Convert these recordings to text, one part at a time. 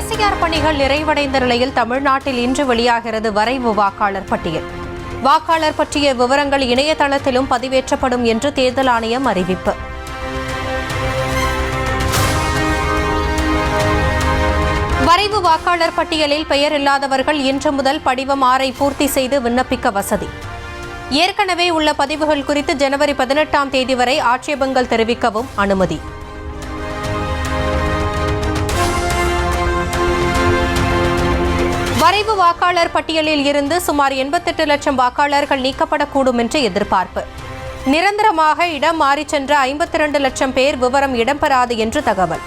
SIR பணிகள் நிறைவடைந்த நிலையில் தமிழ்நாட்டில் இன்று வெளியாகிறது வரைவு வாக்காளர் பட்டியல். வாக்காளர் பற்றிய விவரங்கள் இணையதளத்திலும் பதிவேற்றப்படும் என்று தேர்தல் ஆணையம் அறிவிப்பு. வரைவு வாக்காளர் பட்டியலில் பெயர் இல்லாதவர்கள் இன்று முதல் படிவம் 6 பூர்த்தி செய்து விண்ணப்பிக்க வசதி. ஏற்கனவே உள்ள பதிவுகள் குறித்து ஜனவரி 18ஆம் தேதி வரை ஆட்சேபங்கள் தெரிவிக்கவும் அனுமதி. வரைவு வாக்காளர் பட்டியலில் இருந்து சுமார் 88 லட்சம் வாக்காளர்கள் நீக்கப்படக்கூடும் என்று எதிர்பார்ப்பு. நிரந்தரமாக இடம் மாறிச் சென்ற 52 லட்சம் பேர் விவரம் இடம்பெறாது என்று தகவல்.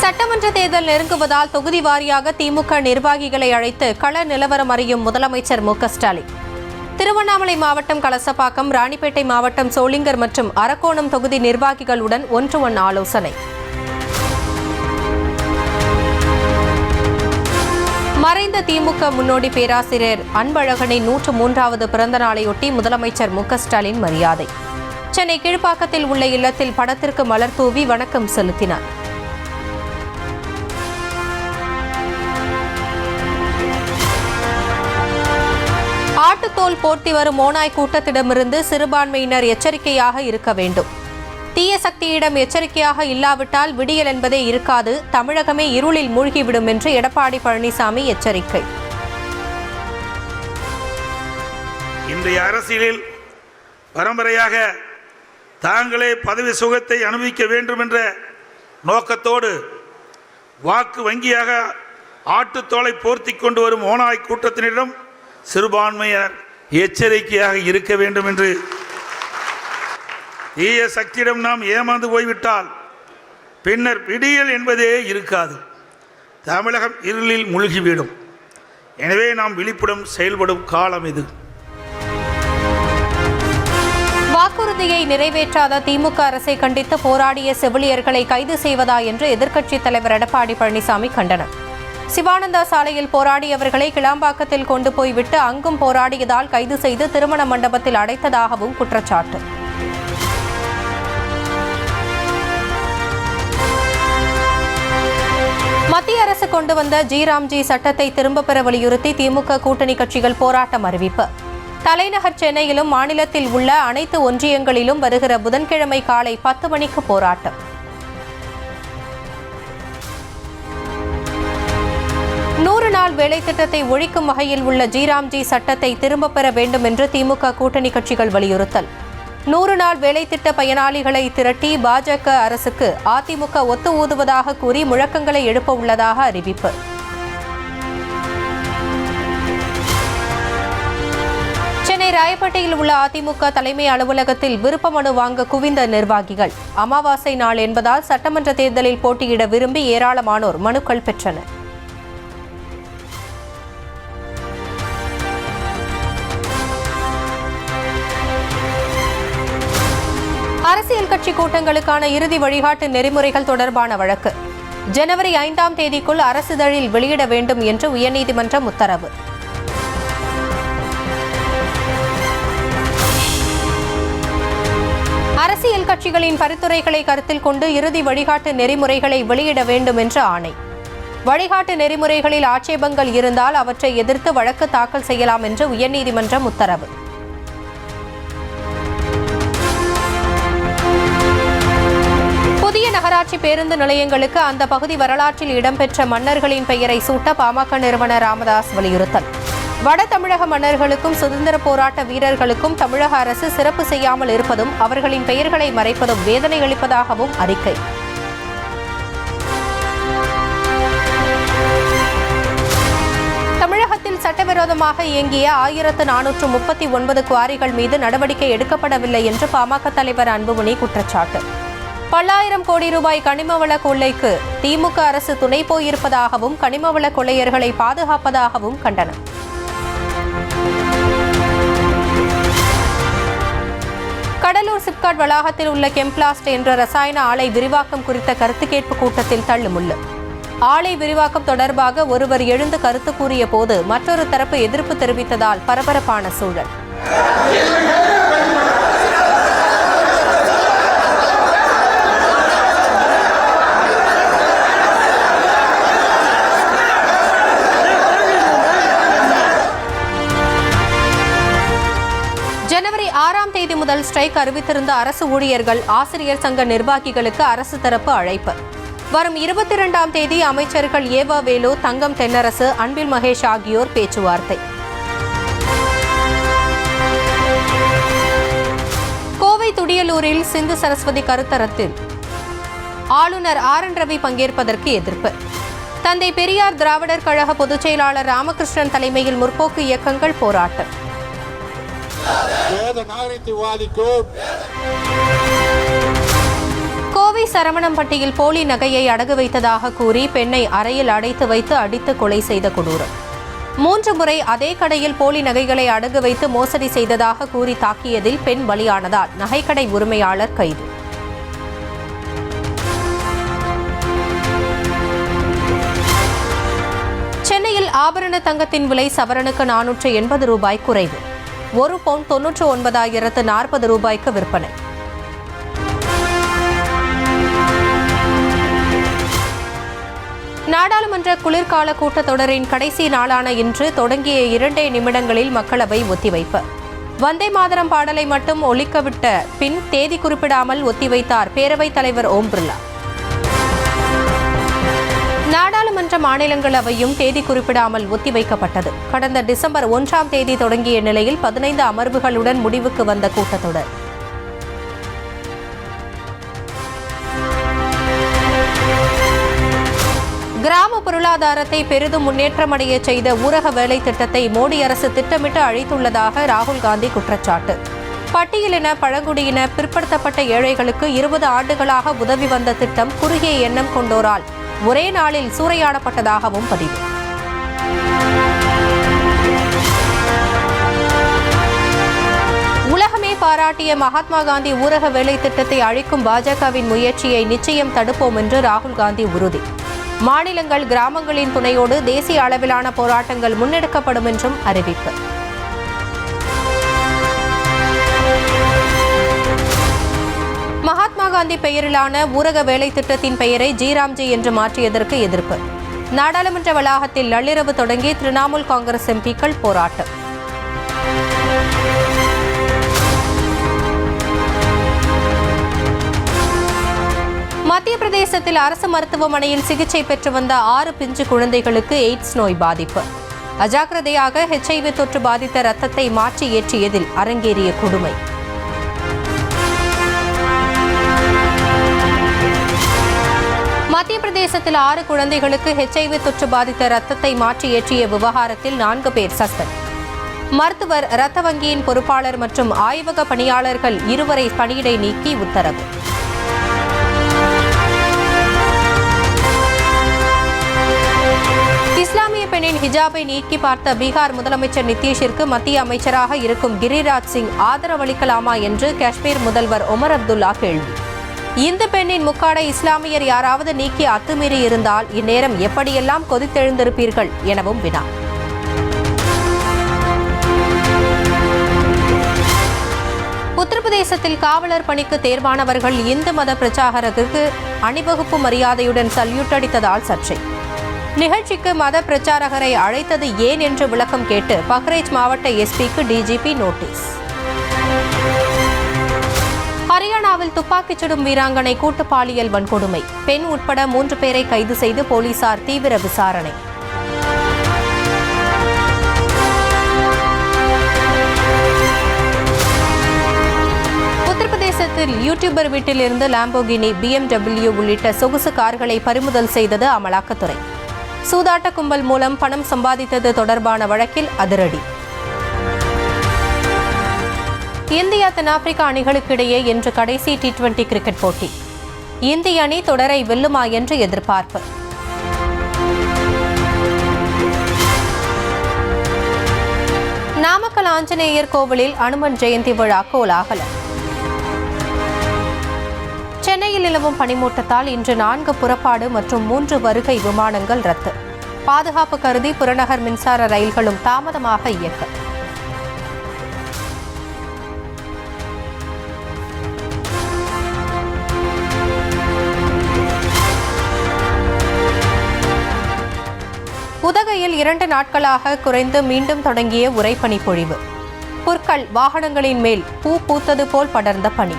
சட்டமன்ற தேர்தல் நெருங்குவதால் தொகுதி வாரியாக திமுக நிர்வாகிகளை அழைத்து கள நிலவரம் அறியும் முதலமைச்சர் மு க ஸ்டாலின். திருவண்ணாமலை மாவட்டம் கலசப்பாக்கம், ராணிப்பேட்டை மாவட்டம் சோளிங்கர் மற்றும் அரக்கோணம் தொகுதி நிர்வாகிகளுடன் ஒன்று-ஒன் ஆலோசனை. மறைந்த திமுக முன்னோடி பேராசிரியர் அன்பழகனின் 103வது பிறந்த நாளையொட்டி முதலமைச்சர் மு க ஸ்டாலின் மரியாதை. சென்னை கீழ்ப்பாக்கத்தில் உள்ள இல்லத்தில் படத்திற்கு மலர் தூவி வணக்கம் செலுத்தினார். ஆட்டுத்தோல் போர்த்தி வரும் ஓநாய் கூட்டத்திடமிருந்து சிறுபான்மையினர் எச்சரிக்கையாக இருக்க வேண்டும். தீய சக்தியிடம் எச்சரிக்கையாக இல்லாவிட்டால் விடியல் என்பதே இருக்காது. தமிழகமே இருளில் மூழ்கிவிடும் என்று எடப்பாடி பழனிசாமி எச்சரிக்கை. இன்றைய அரசியலில் பரம்பரையாக தாங்களே பதவி சுகத்தை அனுபவிக்க வேண்டும் என்ற நோக்கத்தோடு வாக்கு வங்கியாக ஆட்டுத்தோலை போர்த்தி கொண்டு வரும் ஓநாய் கூட்டத்தினரிடம் சிறுபான்மையினர் எச்சரிக்கையாக இருக்க வேண்டும் என்று. தீய சக்தியிடம் நாம் ஏமாந்து போய்விட்டால் பின்னர் விடியல் என்பதே இருக்காது. தமிழகம் இருளில் மூழ்கிவிடும். எனவே நாம் விழிப்புடன் செயல்படும் காலம் இது. வாக்குறுதியை நிறைவேற்றாத திமுக அரசை கண்டித்து போராடிய செவிலியர்களை கைது செய்வதா என்று எதிர்க்கட்சித் தலைவர் எடப்பாடி பழனிசாமி கண்டனம். சிவானந்தா சாலையில் போராடியவர்களை கிளாம்பாக்கத்தில் கொண்டு போய்விட்டு அங்கும் போராடியதால் கைது செய்து திருமண மண்டபத்தில் அடைத்ததாகவும் குற்றச்சாட்டு. மத்திய அரசு கொண்டு வந்த ஜி சட்டத்தை திரும்பப் பெற வலியுறுத்தி திமுக கூட்டணி கட்சிகள் போராட்டம் அறிவிப்பு. தலைநகர் சென்னையிலும் மாநிலத்தில் உள்ள அனைத்து ஒன்றியங்களிலும் வருகிற புதன்கிழமை காலை 10 மணிக்கு போராட்டம். 100 நாள் வேலை திட்டத்தை ஒழிக்கும் வகையில் உள்ள ஜி சட்டத்தை திரும்பப் பெற வேண்டும் என்று திமுக கூட்டணி கட்சிகள் வலியுறுத்தல். 100 நாள் வேலை திட்ட பயனாளிகளை திரட்டி பாஜக அரசுக்கு அதிமுக ஒத்து ஊதுவதாக கூறி முழக்கங்களை எழுப்ப உள்ளதாக அறிவிப்பு. சென்னை ராயப்பேட்டையில் உள்ள அதிமுக தலைமை அலுவலகத்தில் விருப்ப மனு வாங்க குவிந்த நிர்வாகிகள். அமாவாசை நாள் என்பதால் சட்டமன்ற தேர்தலில் போட்டியிட விரும்பி ஏராளமானோர் மனுக்கள் பெற்றனர். அரசியல் கட்சி கூட்டங்களுக்கான இறுதி வழிகாட்டு நெறிமுறைகள் தொடர்பான வழக்கு ஜனவரி 5ஆம் தேதிக்குள் அரசிதழில் வெளியிட வேண்டும் என்று உயர்நீதிமன்றம் உத்தரவு. அரசியல் கட்சிகளின் பரிந்துரைகளை கருத்தில் கொண்டு இறுதி வழிகாட்டு நெறிமுறைகளை வெளியிட வேண்டும் என்று ஆணை. வழிகாட்டு நெறிமுறைகளில் ஆட்சேபங்கள் இருந்தால் அவற்றை எதிர்த்து வழக்கு தாக்கல் செய்யலாம் என்று உயர்நீதிமன்றம் உத்தரவு. புதிய நகராட்சி பேருந்து நிலையங்களுக்கு அந்த பகுதி வரலாற்றில் இடம்பெற்ற மன்னர்களின் பெயரை சூட்ட பாமக நிறுவனர் ராமதாஸ் வலியுறுத்தல். வட தமிழக மன்னர்களுக்கும் சுதந்திர போராட்ட வீரர்களுக்கும் தமிழக அரசு சிறப்பு செய்யாமல் இருப்பதும் அவர்களின் பெயர்களை மறைப்பதும் வேதனை அளிப்பதாகவும் அறிக்கை. தமிழகத்தில் சட்டவிரோதமாக இயங்கிய 1439 குவாரிகள் மீது நடவடிக்கை எடுக்கப்படவில்லை என்று பாமக தலைவர் அன்புமணி குற்றச்சாட்டு. பல்லாயிரம் கோடி ரூபாய் கனிமவள கொள்ளைக்கு திமுக அரசு துணை போயிருப்பதாகவும் கனிமவள கொள்ளையர்களை பாதுகாப்பதாகவும் கண்டனம். கடலூர் சிப்காட் வளாகத்தில் உள்ள கெம்பிளாஸ்ட் என்ற ரசாயன ஆலை விரிவாக்கம் குறித்த கருத்து கேட்பு கூட்டத்தில் தள்ளுமுள்ளு. ஆலை விரிவாக்கம் தொடர்பாக ஒருவர் எழுந்து கருத்து கூறிய போது மற்றொரு தரப்பு எதிர்ப்பு தெரிவித்ததால் பரபரப்பான சூழல். ஜனவரி 6ஆம் தேதி முதல் ஸ்ட்ரைக் அறிவித்திருந்த அரசு ஊழியர்கள், ஆசிரியர் சங்க நிர்வாகிகளுக்கு அரசு தரப்பு அழைப்பு. வரும் 22ஆம் தேதி அமைச்சர்கள் ஏவா வேலு, தங்கம் தென்னரசு, அன்பில் மகேஷ் ஆகியோர் பேச்சுவார்த்தை. கோவை துடியலூரில் சிந்து சரஸ்வதி கருத்தரத்தில் ஆளுநர் ஆர்.என். ரவி பங்கேற்பதற்கு எதிர்ப்பு. தந்தை பெரியார் திராவிடர் கழக பொதுச் செயலாளர் ராமகிருஷ்ணன் தலைமையில் முற்போக்கு இயக்கங்கள் போராட்டம். கோவை சரவணம்பட்டியில் போலி நகையை அடகு வைத்ததாக கூறி பெண்ணை அறையில் அடைத்து வைத்து அடித்து கொலை செய்த கொடூரம். 3 முறை அதே கடையில் போலி நகைகளை அடகு வைத்து மோசடி செய்ததாக கூறி தாக்கியதில் பெண் பலியானதால் நகைக்கடை உரிமையாளர் கைது. சென்னையில் ஆபரண தங்கத்தின் விலை சவரனுக்கு 480 ரூபாய் குறைவு. 1 பவுன் 99,040 ரூபாய்க்கு விற்பனை. நாடாளுமன்ற குளிர்கால கூட்டத்தொடரின் கடைசி நாளான இன்று தொடங்கிய 2 நிமிடங்களில் மக்களவை ஒத்திவைப்பு. வந்தே மாதரம் பாடலை மட்டும் ஒலிக்கவிட்ட பின் தேதி குறிப்பிடாமல் ஒத்திவைத்தார் பேரவைத் தலைவர் ஓம் பிர்லா. நாடாளுமன்ற மாநிலங்களவையும் தேதி குறிப்பிடாமல் ஒத்திவைக்கப்பட்டது. கடந்த டிசம்பர் 1ஆம் தேதி தொடங்கிய நிலையில் 15 அமர்வுகளுடன் முடிவுக்கு வந்த கூட்டத்தொடர். கிராம பொருளாதாரத்தை பெரிதும் முன்னேற்றமடைய செய்த ஊரக வேலை திட்டத்தை மோடி அரசு திட்டமிட்டு அழித்துள்ளதாக ராகுல் காந்தி குற்றச்சாட்டு. பட்டியலின, பழங்குடியின, பிற்படுத்தப்பட்ட ஏழைகளுக்கு 20 ஆண்டுகளாக உதவி வந்த திட்டம் குறுகிய எண்ணம் கொண்டோரால் ஒரே நாளில் சூறையாடப்பட்டதாகவும் பதிவு. உலகமே பாராட்டிய மகாத்மா காந்தி ஊரக வேலை திட்டத்தை அழிக்கும் பாஜகவின் முயற்சியை நிச்சயம் தடுப்போம் என்று ராகுல் காந்தி உறுதி. மாநிலங்கள், கிராமங்களின் துணையோடு தேசிய அளவிலான போராட்டங்கள் முன்னெடுக்கப்படும் என்றும் அறிவிப்பு. மகாத்மா காந்தி பெயரிலான ஊரக வேலை திட்டத்தின் பெயரை ஜிராம்ஜி என்று மாற்றியதற்கு எதிர்ப்பு. நாடாளுமன்ற வளாகத்தில் நள்ளிரவு தொடங்கி திரிணாமுல் காங்கிரஸ் எம்பிக்கள் போராட்டம். மத்திய பிரதேசத்தில் அரசு மருத்துவமனையில் சிகிச்சை பெற்று வந்த 6 பிஞ்சு குழந்தைகளுக்கு எய்ட்ஸ் நோய் பாதிப்பு. அஜாக்கிரதையாக HIV தொற்று பாதித்த ரத்தத்தை மாற்றி ஏற்றியதில் அரங்கேறிய கொடுமை. மத்திய பிரதேசத்தில் 6 குழந்தைகளுக்கு HIV தொற்று பாதித்த ரத்தத்தை மாற்றி ஏற்றிய விவகாரத்தில் 4 பேர் சஸ்பெண்ட். மருத்துவர், இரத்த வங்கியின் பொறுப்பாளர் மற்றும் ஆய்வக பணியாளர்கள் 2 வரை பணியிடை நீக்கி உத்தரவு. இஸ்லாமிய பெண்ணின் ஹிஜாபை நீக்கி பார்த்த பீகார் முதலமைச்சர் நிதிஷிற்கு மத்திய அமைச்சராக இருக்கும் கிரிராஜ் சிங் ஆதரவளிக்கலாமா என்று காஷ்மீர் முதல்வர் ஒமர் அப்துல்லா கேள்வி. இந்த பெண்ணின் முக்காடை இஸ்லாமியர் யாராவது நீக்கி அத்துமீறி இருந்தால் இந்நேரம் எப்படியெல்லாம் கொதித்தெழுந்திருப்பீர்கள் எனவும் வினா. உத்தரப்பிரதேசத்தில் காவலர் பணிக்கு தேர்வானவர்கள் இந்து மத பிரச்சாரகருக்கு அணிவகுப்பு மரியாதையுடன் சல்யூட் அடித்ததால் சர்ச்சை. நிகழ்ச்சிக்கு மத பிரச்சாரகரை அழைத்தது ஏன் என்று விளக்கம் கேட்டு பஹ்ரைச் மாவட்ட எஸ்பிக்கு டிஜிபி நோட்டீஸ். ஹரியானாவில் துப்பாக்கிச் சுடும் வீராங்கனை கூட்டு பாலியல் வன்கொடுமை. பெண் உட்பட 3 பேரை கைது செய்து போலீசார் தீவிர விசாரணை. உத்தரப்பிரதேசத்தில் யூடியூபர் வீட்டிலிருந்து லாம்போகினி, BMW உள்ளிட்ட சொகுசு கார்களை பறிமுதல் செய்தது அமலாக்கத்துறை. சூதாட்ட கும்பல் மூலம் பணம் சம்பாதித்தது தொடர்பான வழக்கில் அதிரடி. இந்தியா தென்னாப்பிரிக்கா அணிகளுக்கிடையே இன்று கடைசி T20 கிரிக்கெட் போட்டி. இந்திய அணி தொடரை வெல்லுமா என்று எதிர்பார்ப்பு. நாமக்கல் ஆஞ்சநேயர் கோவிலில் அனுமன் ஜெயந்தி விழா கோலாகலம். சென்னையில் நிலவும் பனிமூட்டத்தால் இன்று 4 புறப்பாடு மற்றும் 3 வருகை விமானங்கள் ரத்து. பாதுகாப்பு கருதி புறநகர் மின்சார ரயில்களும் தாமதமாக இயக்கம். உதகையில் 2 நாட்களாக குறைந்து மீண்டும் தொடங்கிய உறைபனி பொழிவு. புற்கள் வாகனங்களின் மேல் பூ பூத்தது போல் படர்ந்த பனி.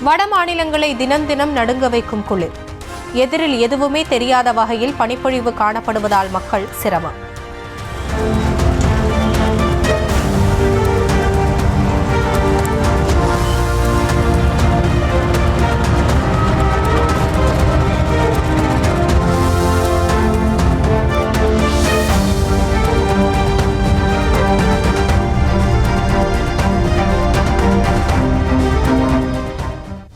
வட மாநிலங்களை தினம் தினம் நடுங்க வைக்கும் குளிர். எதிரில் எதுவுமே தெரியாத வகையில் பனிப்பொழிவு காணப்படுவதால் மக்கள் சிரமம்.